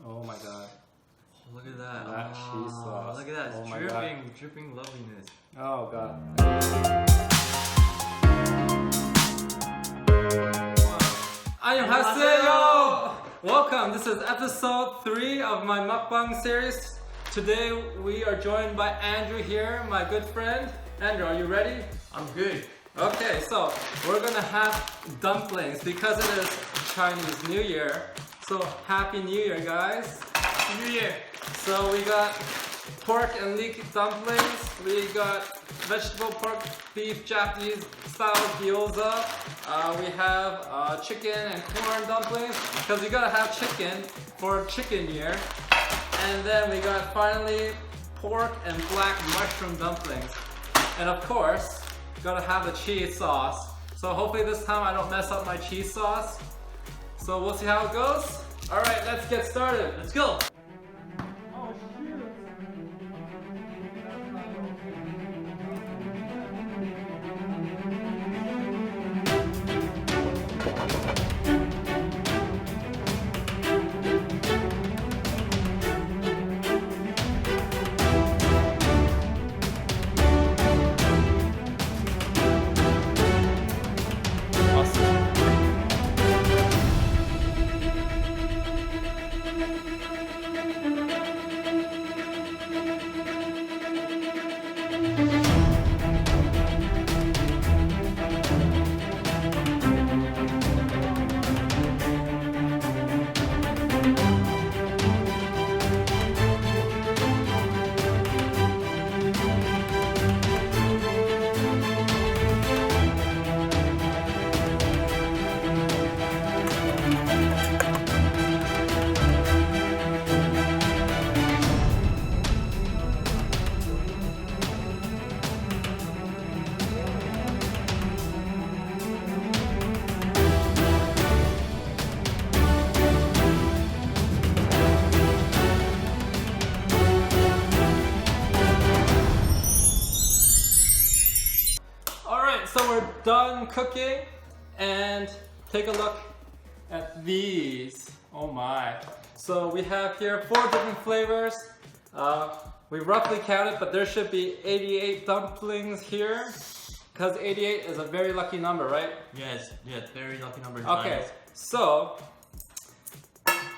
Oh my god. Oh, look at that. That cheese sauce. Look at that. Oh It's my dripping loveliness. Oh god. Annyeonghaseyo! Welcome. This is episode 3 of my mukbang series. Today we are joined by Andrew here, my good friend. Andrew, are you ready? I'm good. Okay, so we're gonna have dumplings because it is Chinese New Year. So Happy New Year, guys. Happy New Year. So we got pork and leek dumplings. We got vegetable pork beef Japanese style gyoza. We have chicken and corn dumplings because you gotta have chicken for chicken year. And then we got finally pork and black mushroom dumplings. And of course, gotta have the cheese sauce. So hopefully this time I don't mess up my cheese sauce. So we'll see how it goes. All right, let's get started. Let's go. Oh shoot. So we're done cooking, and take a look at these. Oh my. So we have here 4 different flavors. We roughly counted, but there should be 88 dumplings here, because 88 is a very lucky number, right? Yes, very lucky number. Okay, Nice. so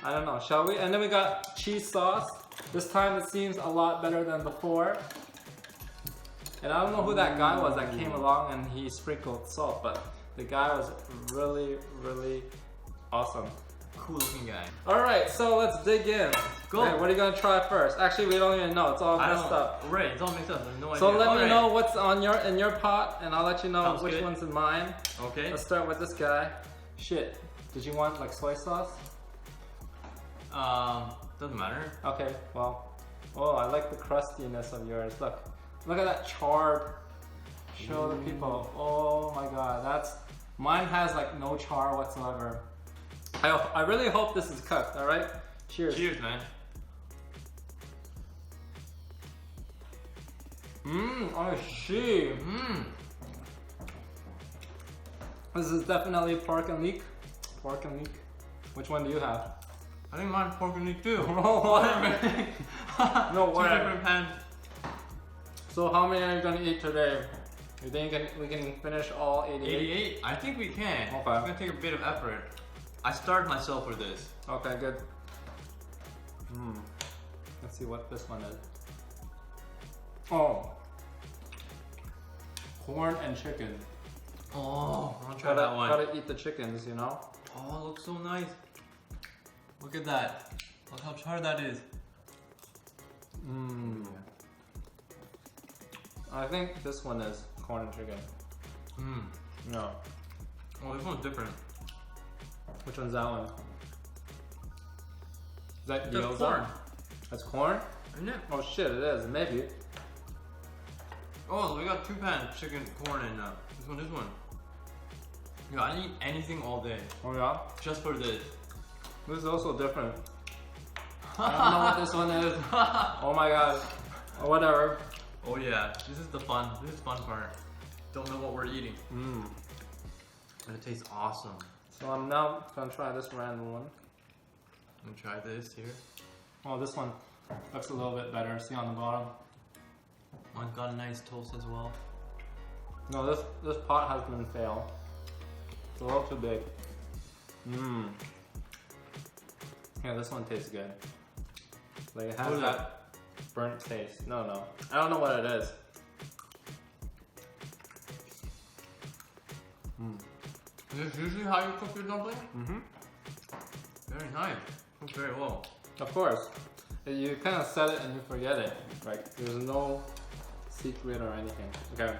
I don't know, shall we? And then we got cheese sauce. This time it seems a lot better than before. And I don't know who that guy was that came along and he sprinkled salt, but the guy was really, really awesome. Cool looking guy. Alright, so let's dig in. Go. Okay, what are you gonna try first? Actually, we don't even know. It's all messed up. Right, it's all mixed up. There's no idea. So let me know what's on in your pot, and I'll let you know Sounds which good. one's in mine. Okay. Let's start with this guy. Shit. Did you want like soy sauce? Doesn't matter. Okay, well. Oh, I like the crustiness of yours. Look at that char. Show the people. Oh my god, mine has like no char whatsoever. I really hope this is cooked, alright? Cheers. Cheers, man. Oh shit. This is definitely pork and leek. Pork and leek. Which one do you have? I think mine's pork and leek too. No Two way. different pans. So how many are you gonna eat today? You think we can finish all 88? 88? I think we can. Okay. It's gonna take a bit of effort. I starved myself for this. Okay, good. Let's see what this one is. Oh. Corn and chicken. Oh, I'll try that one. Gotta eat the chickens, you know? Oh, it looks so nice. Look at that. Look how charred that is. I think this one is corn and chicken. No. Oh, this one's different. Which one's that one? Is that That's gyoza? corn. That's corn? Isn't it? Oh shit, it is. Maybe. Oh, we got 2 pans, chicken, corn, and this one. Yeah, I eat anything all day. Oh yeah? Just for this. This is also different. I don't know what this one is. Oh my god. Or whatever. Oh yeah, this is the fun part. Don't know what we're eating. But it tastes awesome. So I'm now gonna try this random one. Let me try this here. Oh, this one looks a little bit better. See on the bottom? Mine's got a nice toast as well. No, this pot has been failed. It's a little too big. Mmm. Yeah, this one tastes good. Like it has that burnt taste. No. I don't know what it is. Is this usually how you cook your dumpling? Mm-hmm. Very nice. Cooked very well. Of course. You kind of set it and you forget it. Like there's no secret or anything. Okay.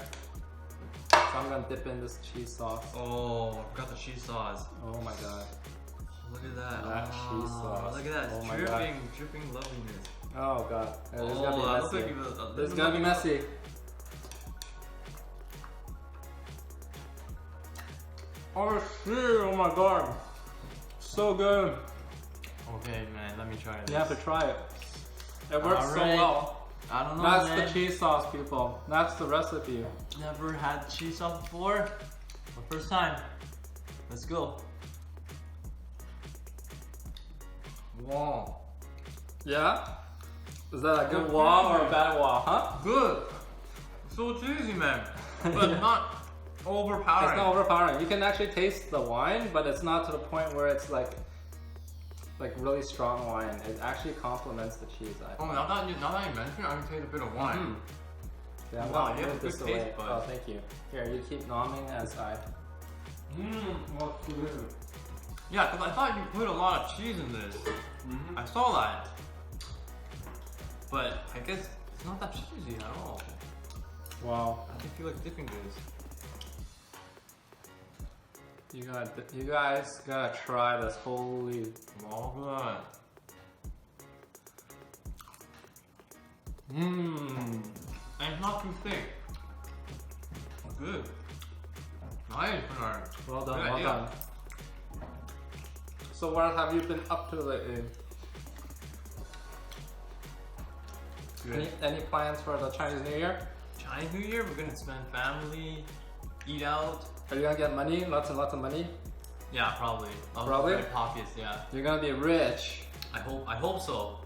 So I'm gonna dip in this cheese sauce. Oh, I forgot the cheese sauce. Oh my god. Look at that. That cheese sauce. Look at that. It's Oh my dripping loveliness. Oh god. Yeah, this is Oh, gonna be that looks messy. like This is gonna be messy. Oh shit, oh my god. So good. Okay, man, let me try this. You have to try it. It works so Alright. well. I don't know, That's man. the cheese sauce, people. That's the recipe. Never had cheese sauce before. The first time. Let's go. Wow. Yeah? Is that a good Good wah or cheese. a bad wah, huh? Good. So cheesy, man. But not overpowering. It's not overpowering. You can actually taste the wine, but it's not to the point where it's like really strong wine. It actually complements the cheese. I Oh, find. now that you mention it, I can taste a bit of wine. Mm. Yeah, I'm Wow, gonna you have move a this good away. taste bud. Oh, thank you. Here, you keep nomming as I. What's good? Yeah, because I thought you put a lot of cheese in this. I saw that. But I guess it's not that cheesy at all. Wow. I feel like dipping this. You guys gotta try this. Holy. Oh, good. Mmm. And it's not too thick. Good. Nice, Bernard. Well done, Good well idea. done. So what have you been up to lately? Good. Any plans for the Chinese New Year? Chinese New Year, we're gonna spend family, eat out. Are you gonna get money? Lots and lots of money? Yeah, probably. Probably? My pockets, yeah. You're gonna be rich. I hope so.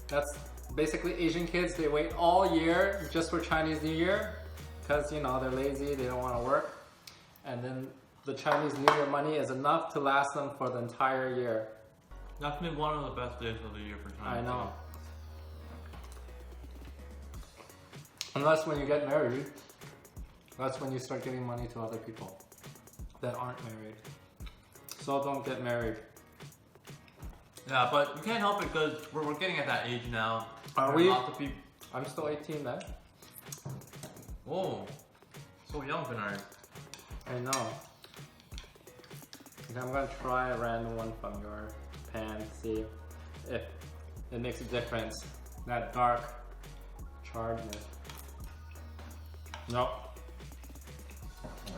That's basically Asian kids. They wait all year just for Chinese New Year because you know they're lazy. They don't want to work, and then the Chinese New Year money is enough to last them for the entire year. That's been one of the best days of the year for Chinese. I know. Unless when you get married, that's when you start giving money to other people that aren't married. So don't get married. Yeah, but we can't help it because we're getting at that age now. Are There we? Lots of people. I'm still 18 then. Whoa, so young, Bernard. I know. Okay, I'm gonna try a random one from your pan, see if it makes a difference. That dark charredness. Nope.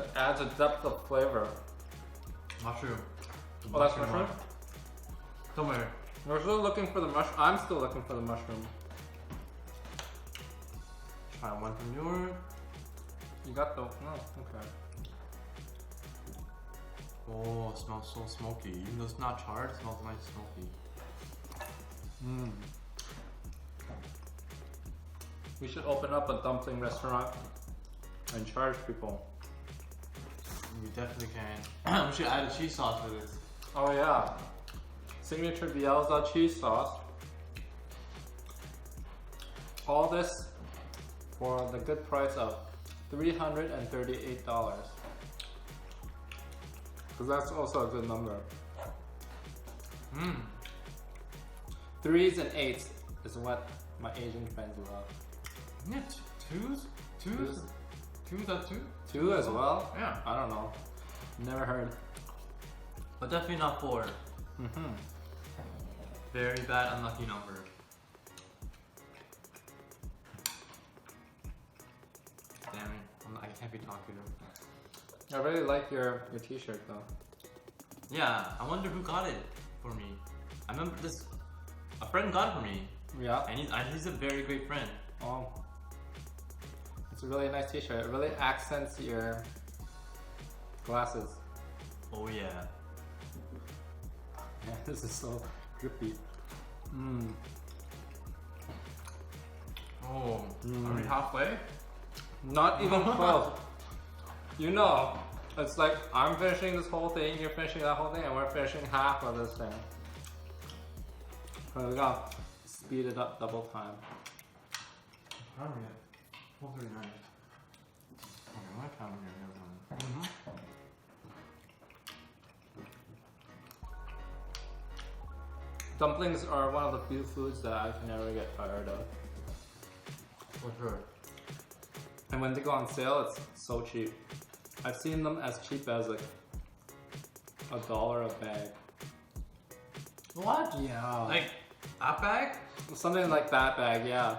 It adds a depth of flavor. Mushroom. Oh, that's mushroom? Come here. We're still looking for the mushroom. I'm still looking for the mushroom. Try one from yours. You got the, no, okay. Oh, it smells so smoky. Even though it's not charred, it smells nice smoky. Mmm. We should open up a dumpling restaurant and charge people. We definitely can. We should add a cheese sauce to this. Oh yeah. Signature Gyoza cheese sauce. All this for the good price of $338. Because that's also a good number. Mmm. 3s and 8s is what my Asian friends love. Isn't it twos? Twos? Twos are two? 2 as well? Yeah. I don't know. Never heard. But definitely not 4. Mm-hmm. Very bad, unlucky number. Damn it, I can't be talking to him. I really like your t-shirt though. Yeah, I wonder who got it for me. I remember this, a friend got it for me. Yeah. And he's a very great friend. Oh. It's a really nice t-shirt. It really accents your glasses. Oh yeah. Yeah, this is so grippy. Mmm. Oh, are we halfway? Not even close. You know, it's like I'm finishing this whole thing, you're finishing that whole thing, and we're finishing half of this thing. So we gotta speed it up double time. How are we at? 4:39. Okay, what time are we at? Dumplings are one of the few foods that I can never get tired of. For sure. And when they go on sale, it's so cheap. I've seen them as cheap as like $1 a bag. What? Yeah. Like, that bag? Something like that bag, yeah.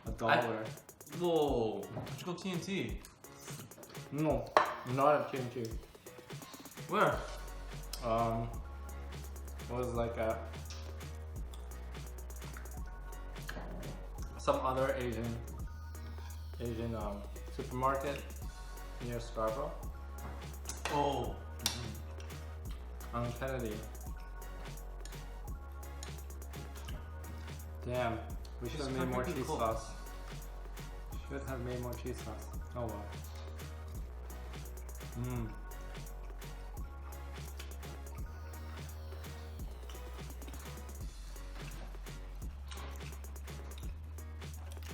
$1. Whoa. Let's go TNT. No, not at TNT. Where? It was like a some other Asian supermarket near Scarborough. Oh. On Kennedy. Damn, we should have made more cheese sauce. Should have made more cheese sauce. Oh well. Mmm.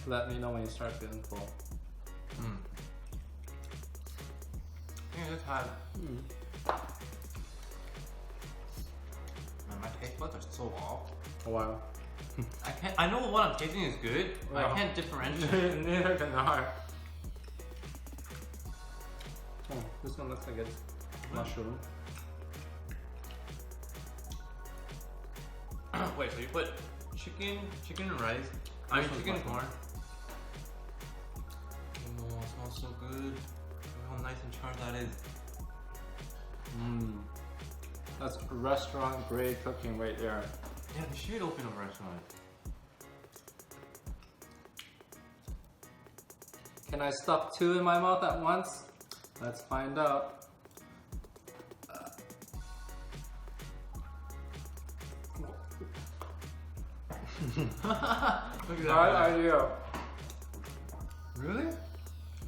Let me know when you start feeling full. Mm. I think I just had. Man, my taste buds are so off. Oh wow. I know what I'm tasting is good, but I can't differentiate. Neither can I. Oh, this one looks like it's mushroom. Wait, so you put chicken and rice? I mean chicken and corn. Oh, it smells so good. Look how nice and charred that is. Mmm. That's restaurant grade cooking right there. Yeah, they should open a restaurant. Can I stuff 2 in my mouth at once? Let's find out. Look at that. Bad idea. Really?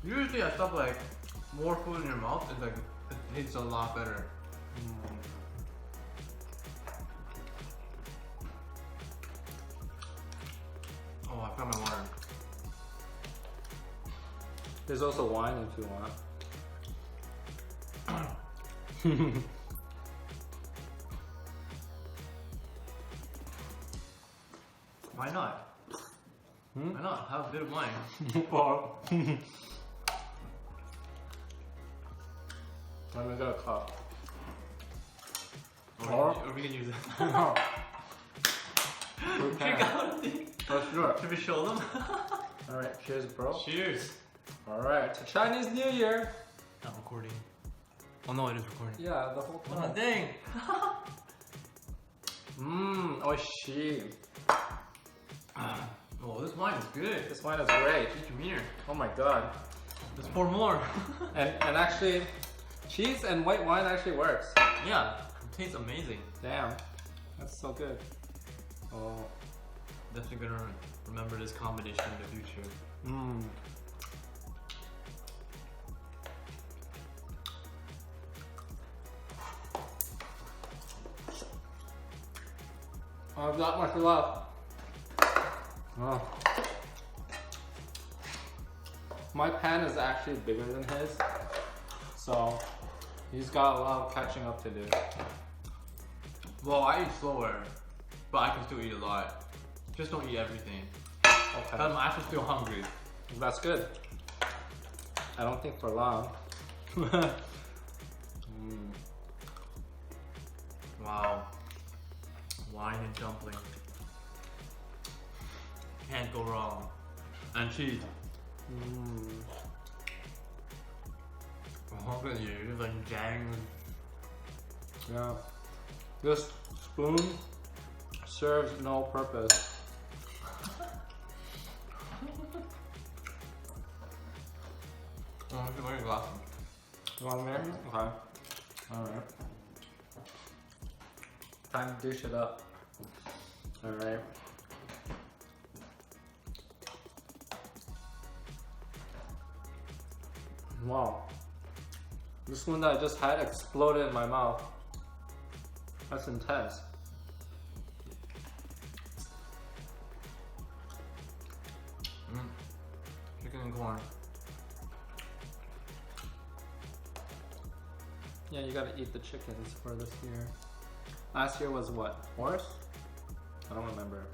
Usually I stuff like more food in your mouth, it's like it tastes a lot better. Oh, I found my water. There's also wine if you want. Why not? Why not? Have a bit of wine. Well, let me get a cup. Or we can use it. No. We can. Let's do it. Should we show them? Alright, cheers bro. Cheers. Alright, to Chinese New Year. Not recording. Oh no, it is recording. Yeah, the whole Oh time. dang. Oishi. Oh, this wine is good. This wine is great. Come here. Oh my god. Let's pour more. And actually, cheese and white wine actually works. Yeah, it tastes amazing. Damn, that's so good. Oh. Definitely gonna remember this combination in the future. Mmm. I've not much left. Oh. My pan is actually bigger than his, so he's got a lot of catching up to do. Well, I eat slower, but I can still eat a lot. Just don't eat everything. Okay. I'm actually still hungry. That's good. I don't think for long. Wow. Wine and dumpling. Can't go wrong. And cheese. Oh, look at you, you're like jagged. Yeah. This spoon serves no purpose. Oh, I'm going to glass. You want me? Okay. Alright. Time to dish it up. Alright. Wow. This one that I just had exploded in my mouth. That's intense. Chicken and corn. Yeah, you gotta eat the chickens for this year. Last year was what? Horse? I don't remember.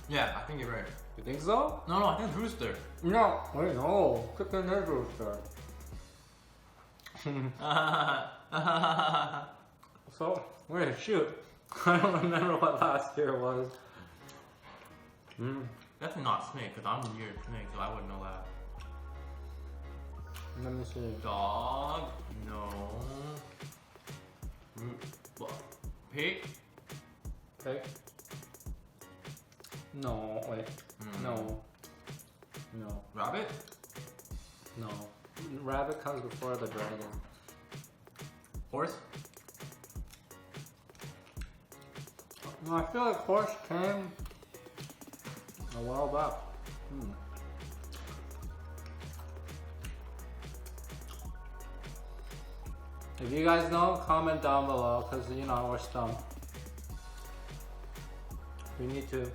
Yeah, I think you're right. You think so? No, I think it's rooster. No, wait, no. Chicken is rooster. So, wait, shoot. I don't remember what last year was. Definitely not snake, because I'm weird snake, so I wouldn't know that. Let me see. Dog? No. Pig? Pig? No, wait. No. No. Rabbit? No. Rabbit comes before the dragon. Horse? No, I feel like horse came a while back. If you guys know, comment down below, because you know we're stumped. We need to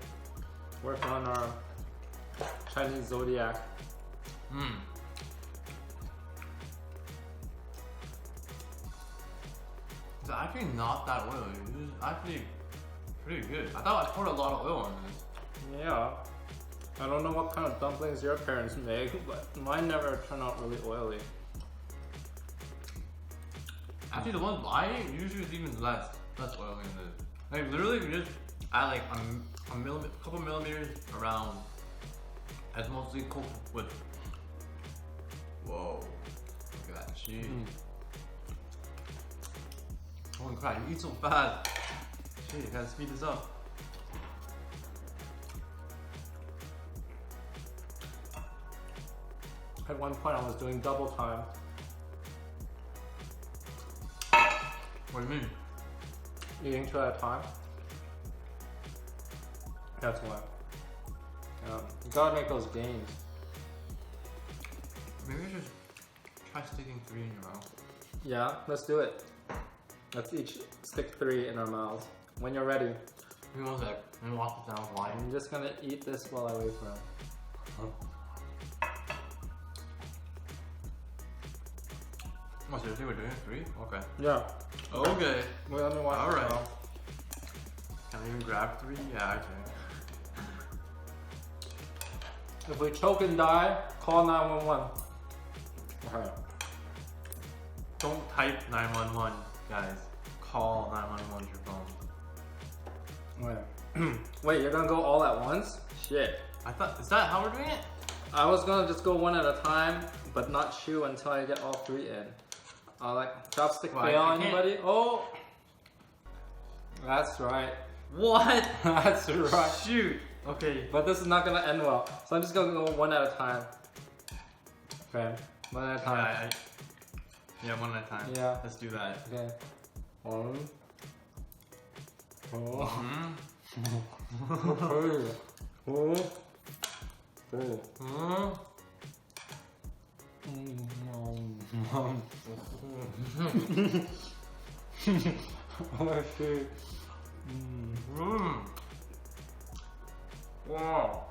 work on our Chinese zodiac. It's actually not that oily. It's actually pretty good. I thought I poured a lot of oil on this. Yeah. I don't know what kind of dumplings your parents make, but mine never turn out really oily. Actually, the ones I eat usually is even less oily than this. Like literally, you just add like a couple millimeters around. It's mostly cooked with. Whoa! Look at that cheese. Holy crap! You eat so fast. Shit, you gotta speed this up. At one point, I was doing double time. What do you mean? Eating two at a time. That's why. You gotta make those gains. Maybe I just try sticking 3 in your mouth. Yeah, let's do it. Let's each stick 3 in our mouths. When you're ready. Give me 1 sec. Let me walk it down. Why? I'm just gonna eat this while I wait for him. Oh, seriously, we're doing 3? Okay. Yeah. Okay. Wait, let me watch All this right. now. Can I even grab 3? Yeah, I can. If we choke and die, call 911. Okay. Don't type 911, guys. Call 911 your phone. Wait. Wait, you're gonna go all at once? Shit. I thought, is that how we're doing it? I was gonna just go one at a time, but not chew until I get all 3 in. Like, chopstick Well, fail I can't- anybody? Oh! That's right. What? That's right. Shoot. Okay. But this is not gonna end well. So I'm just gonna go one at a time. Okay, one at a time. Yeah, 1 at a time. Yeah. Let's do that. Okay. 1. 2. Okay. 4. 3. Oh shit. Wow.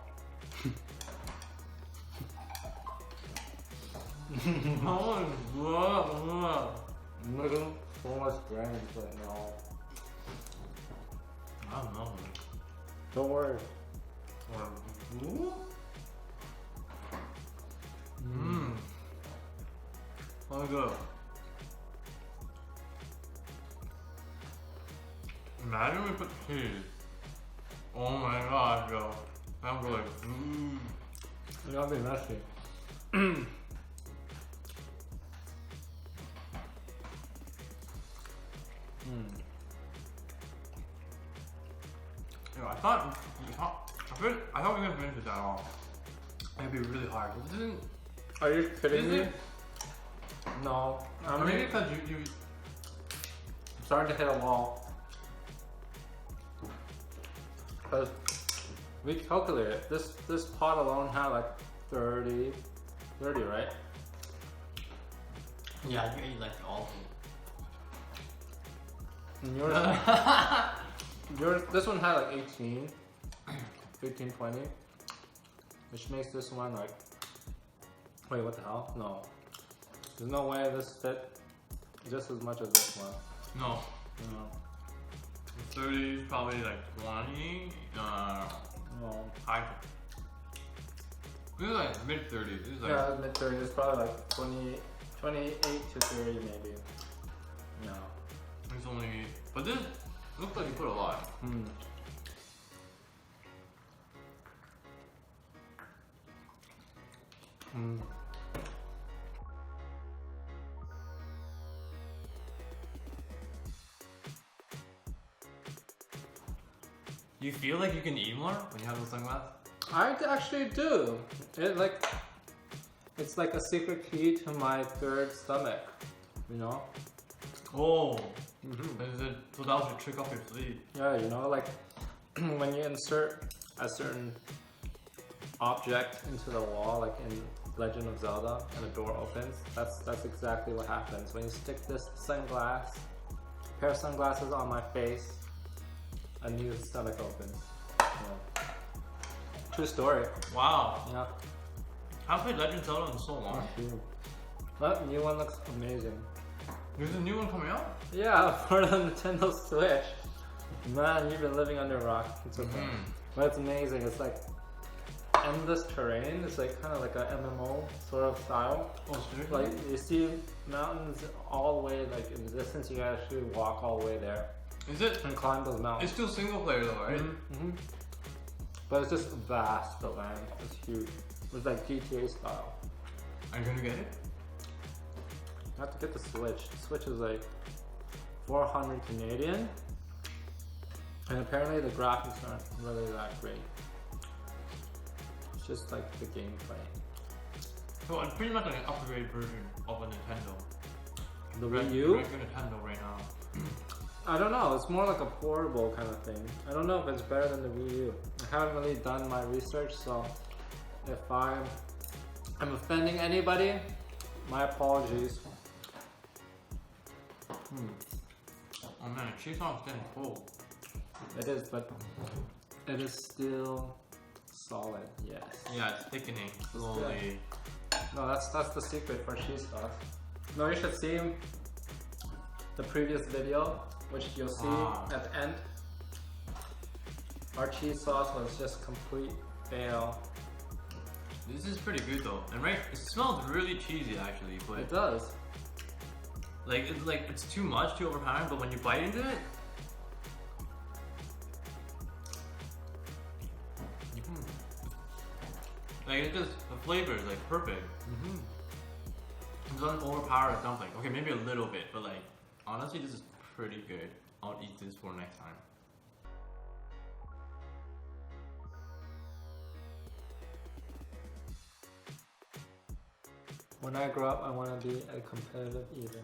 I'm making so much brains right now. I don't know. Don't worry. Oh, good. Imagine we put cheese. Oh my gosh, yo. I'm going. It's gonna be messy. Yo, I thought we were gonna finish this at all. It'd be really hard. But this isn't. Are you kidding Is me? it? No. Maybe because you I'm starting to hit a wall. Because we calculated this pot alone had like 30, right? Yeah, you ate like all of And yours, this one had like 18, 20, which makes this one like, wait, what the hell? No, there's no way this fit just as much as this one. No. No. 30 is probably like 20. No. High. This is like mid 30s. This is like Yeah, mid 30s. It's probably like 28 to 30 maybe. No. it's only. But this looks like you put a lot. Hmm. Hmm. You feel like you can eat more when you have those sunglasses? I actually do. It's like a secret key to my third stomach, you know? Oh. Mm-hmm. So that was your trick up your sleeve. Yeah, you know, like when you insert a certain object into the wall, like in Legend of Zelda, and the door opens, that's exactly what happens. When you stick this pair of sunglasses on my face, a new stomach opens. Yeah. True story. Wow. Yeah. I haven't played Legend of Zelda in so long. That new one looks amazing. There's a new one coming out? Yeah, for the Nintendo Switch. Man, you've been living under a rock. It's okay. But it's amazing. It's like endless terrain. It's like kind of like a MMO sort of style. Oh, seriously? Like you see mountains all the way, like in the distance, you actually walk all the way there. Is it? And climb those mountains. It's still single player though, right? Mm-hmm. But it's just vast, the land. It's huge. It's like GTA style. Are you gonna get it? I have to get the Switch. The Switch is like 400 Canadian. And apparently the graphics aren't really that great. It's just like the gameplay. So it's pretty much like an upgraded version of a Nintendo. The Wii U? Regular Nintendo right now. I don't know, it's more like a portable kind of thing. I don't know if it's better than the Wii U. I haven't really done my research, so if I'm offending anybody, my apologies. Oh man, the cheese sauce is getting cold. It is, but it is still solid, yes. Yeah, it's thickening slowly. No, that's the secret for cheese sauce. No, you should see the previous video, which you'll see at the end. Our cheese sauce was just complete fail. This is pretty good though, and right, it smells really cheesy actually, but It does. it's too much, too overpowering. But when you bite into it, like it's just the flavor is like perfect. It doesn't overpower a dumpling. Okay, maybe a little bit, but like honestly, this is pretty good. I'll eat this for next time. When I grow up, I want to be a competitive eater.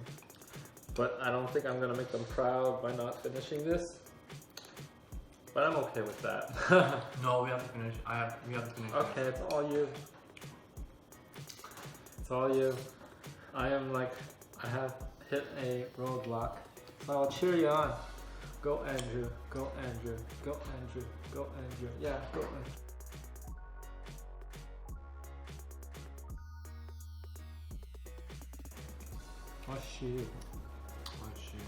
But I don't think I'm going to make them proud by not finishing this. But I'm okay with that. No, we have to finish. We have to finish. Okay, it's all you. It's all you. I have hit a roadblock. So I'll cheer you on. Go Andrew, go Andrew, go Andrew, go Andrew. Yeah, go Andrew. Oh shoot. Oh shoot.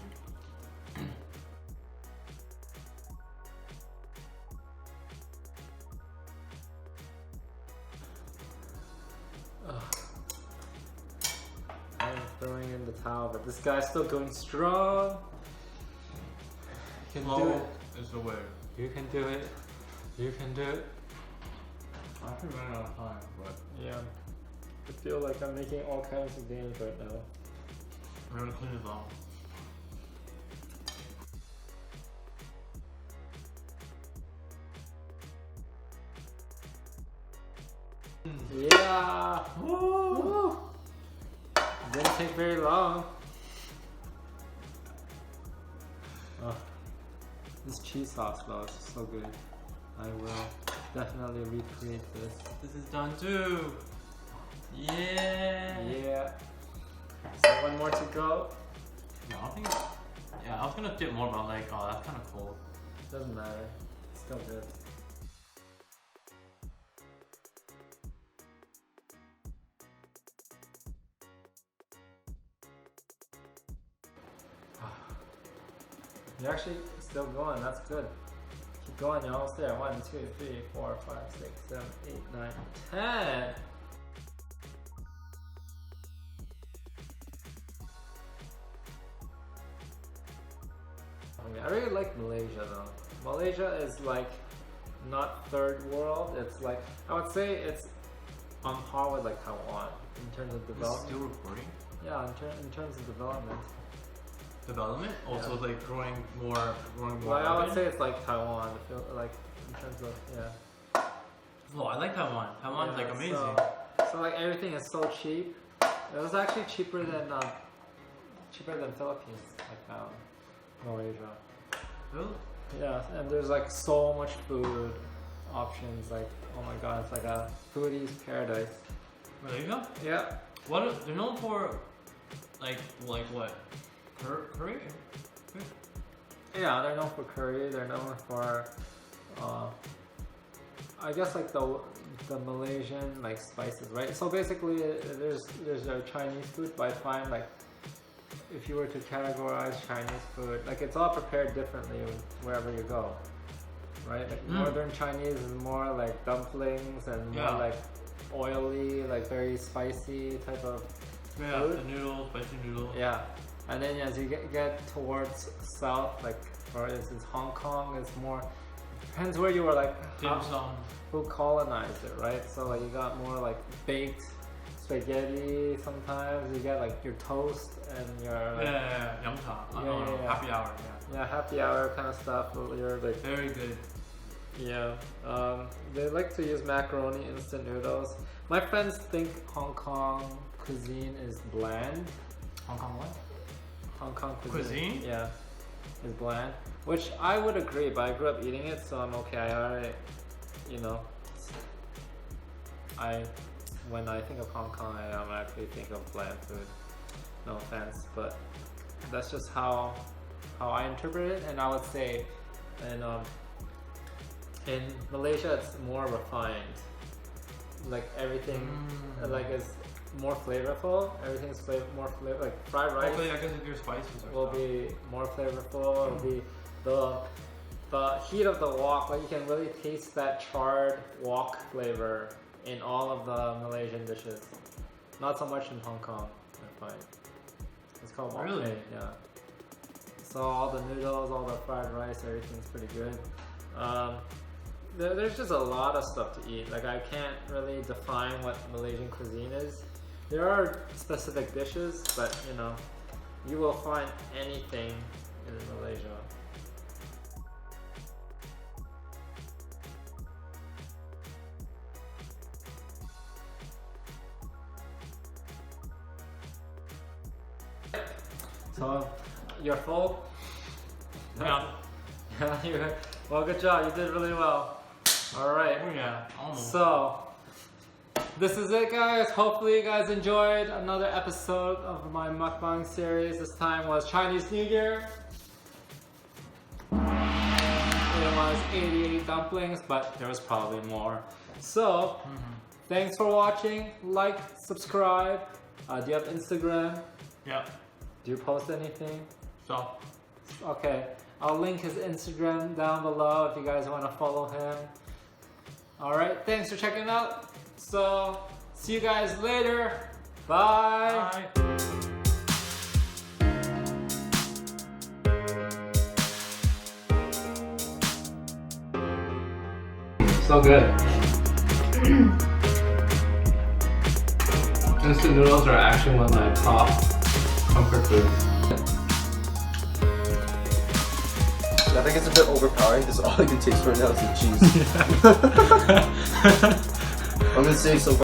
I'm throwing in the towel, but this guy's still going strong. You can do it. Is the way. You can do it. You can do it. I think we're running out of time, but Yeah. I feel like I'm making all kinds of games right now. we're gonna clean this off. Yeah! Woo! Didn't take very long. Oh, this cheese sauce though is so good. I will definitely recreate this. This is done too. Yeah. Yeah. So one more to go. Yeah, I think. Yeah, I was gonna dip more, but I'm like, oh, that's kind of cold. Doesn't matter. Still good. You're actually still going. That's good. Keep going. You're almost there. 1, 2, 3, 4, 5, 6, 7, 8, 9, 10. I really like Malaysia though. Malaysia is like not third world. It's like, I would say it's on par with like Taiwan in terms of development. Still recording? Yeah, in terms of development. Development? Also Yeah. like growing more. Well, I would say it's like Taiwan. I feel like in terms of Oh, I like Taiwan. Taiwan's like amazing. So like everything is so cheap. It was actually cheaper than Philippines. I found Malaysia. Really? Yeah, and there's like so much food options. Like, oh my god, it's like a foodie's paradise. Malaysia? Yeah. They're known for like what? Curry? Yeah, they're known for curry. They're known for, I guess like the Malaysian like spices, right? So basically, there's a Chinese food, but I find like if you were to categorize Chinese food, like it's all prepared differently wherever you go, right? Like Northern Chinese is more like dumplings and more like oily, like very spicy type of food. The noodles, spicy noodles. Yeah, and then as you get towards south, like for instance Hong Kong, is more, depends where you were, like who colonized it, right? So like you got more like baked spaghetti. Sometimes you get like your toast and your happy hour. Yeah, happy hour kind of stuff. You're like very good. Yeah, they like to use macaroni instant noodles. My friends think Hong Kong cuisine is bland. Hong Kong what? Hong Kong cuisine? Cuisine? Yeah, is bland. Which I would agree, but I grew up eating it, so I'm okay. I already, you know, when I think of Hong Kong, I automatically think of bland food. No offense, but that's just how I interpret it. And I would say, in Malaysia, it's more refined. Like everything, like is more flavorful. Everything's more flavor. Like fried rice. Hopefully, I guess if your spices will be more flavorful. It'll be the heat of the wok. Like you can really taste that charred wok flavor in all of the Malaysian dishes. Not so much in Hong Kong, I find. It's called wok. Really? Yeah. So all the noodles, all the fried rice, everything's pretty good. There's just a lot of stuff to eat. Like I can't really define what Malaysian cuisine is. There are specific dishes, but you know, you will find anything in Malaysia. So, you're full? Yeah. Well, good job. You did really well. All right. Oh yeah, almost. So, this is it, guys. Hopefully, you guys enjoyed another episode of my mukbang series. This time was Chinese New Year. It was 88 dumplings, but there was probably more. So, thanks for watching. Like, subscribe. Do you have Instagram? Yeah. Do you post anything? So. Okay. I'll link his Instagram down below if you guys want to follow him. Alright, thanks for checking out. So, see you guys later. Bye. Bye. So good. Instant noodles are actually one of my top comfort foods. I think it's a bit overpowering because all I can taste right now is the cheese. I'm gonna say so far.